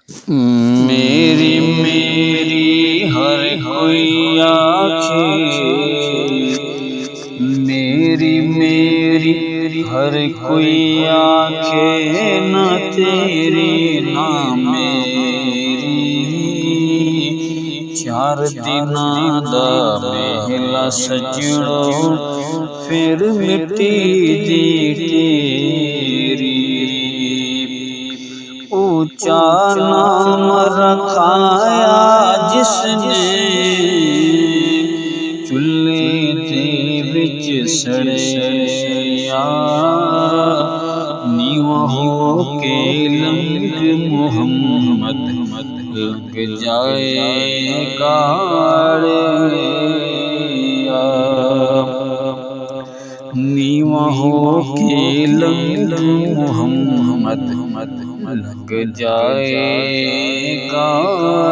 मेरी मेरी हर कोई आँखें, मेरी मेरी हर कोई आँखें ना तेरी ना मेरी। चार दिनां दा मेला सजणो फिर मिट्टी दी ढेरी। ऊंचा नाम रखाया जिसने चुल्हे दे विच सड़या। नीवा हो के लंग मुहम्मद लग जाए गाड़िया। नीवा हो के लंग मुहम्मद लग जाए गाड़िया।